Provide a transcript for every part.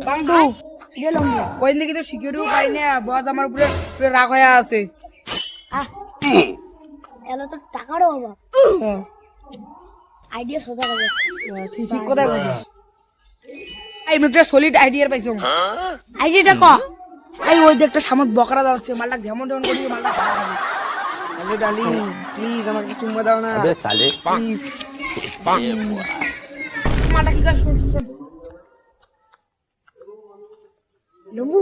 বাংটু গেলাম কইন দেখি তো সিকিউরিটি পাই না, বস আমার উপরে পুরো রাগ হয়ে আছে। এলো তো টাকারও অভাব, হ্যাঁ, আইডিয়া সোজা হবে। ঠিক ঠিক কথাই বলছিস। এই একটা সলিড আইডিয়া পাইছো। আইডিয়াটা ক। এই ওই যে একটা সামত বকরা যাচ্ছে, মালটা যেমন তেমন করি মালটা খাওয়া খাবে। আরে ডার্লিং প্লিজ আমাকে চুম্মা দাও না। अबे साले প্লিজ মালটা কি করে শোন শোন। লম্বু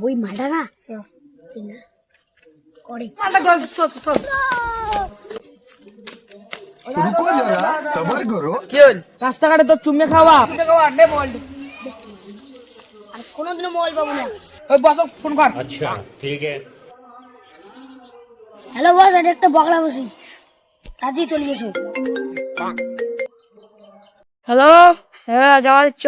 ওই মালটা না করে মালটা করে চল চল। रुको जरा सबर करो। কি হল? রাস্তাঘাটে তো চুম্মে খাওয়া নে বল। আর কোনোদিনও মোবাইল পাবো না। ওই বস ফোন কর। अच्छा ठीक है হ্যালো বস, এটা একটা বকলা বসি, কাজে চলে এসো। হ্যালো, হ্যাঁ যাওয়া দিচ্ছ।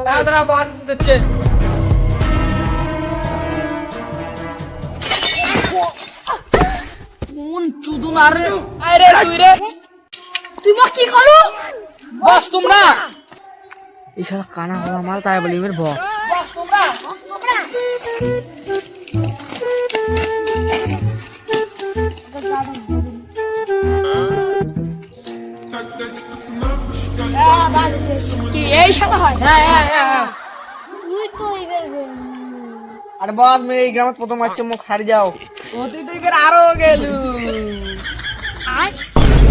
তাড়াতাড়ি বস দিচ্ছে। কোন চুদুন আরে আরে তুই রে, তুই মা কি করলো? বস তোমরা, এই শালা কানা হওয়া মাল, তাই বলি এর বস। বস তোমরা। কি এই শালা হয়? হ্যাঁ হ্যাঁ হ্যাঁ, তুই তো এবার আরে বস মে এই গ্রামে প্রথম আসছে, মুখ ছাড়ি যাও। তুই তো এবার আরো গেলু।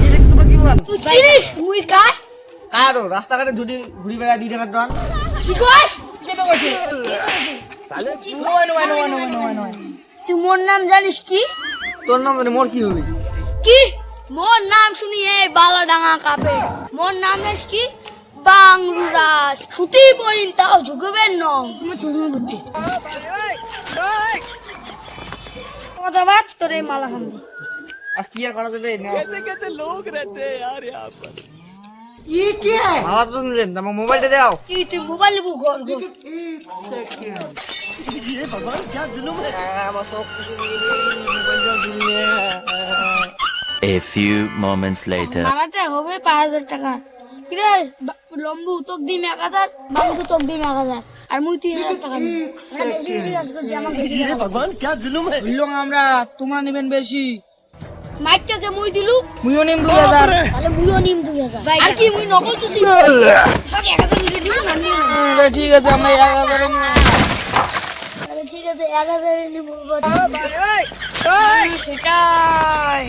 এটা কি তোমরা কি বল? তুই চিনিস মুই কার? কারো রাস্তাঘাটে ঘুরি বেড়া 2 টাকার দোকান। কি কই? কেন কইছে? নয় নয় নয় নয় নয় নয়। তুই মোর নাম জানিস কি? তোর নাম জানি মোর কি হবে? কি মোর নাম শুনি এই বালাডাঙ্গা কাপে। মোর নাম জানিস কি? বাংরুরাস। সুতি বইন তাও ঝুঁকবেন ন। তুমি চুজমি বুঝছি কথা বাদ তোর এই মালা খাম। আর কি আর করা যাবে? ये क्या है? মালা তো নিলেন, আমার মোবাইলটা দাও। কি তুই মোবাইল নিবু ঘর ঘর? A few moments later আমাতে হবে 5000 টাকা। কিরে লম্বু তোক দিম 1000, বাংটু তোক দিম 1000, আর মুই 3000 টাকা দিম। মানে বেশি বেশি কাজ করছি, আমাকে বেশি টাকা বললো আমরা, তোমরা নেবেন বেশি। মাইকটা যে মুই দিলু, মুইও নিম 2000। তাহলে মুইও নিম 2000। আর কি মুই নকল চুষি? 1000 মিলে দিবি না নিবি না? ঠিক আছে, আমরা 1000 নিব। তাহলে ঠিক আছে 1000 নিব। সেটাই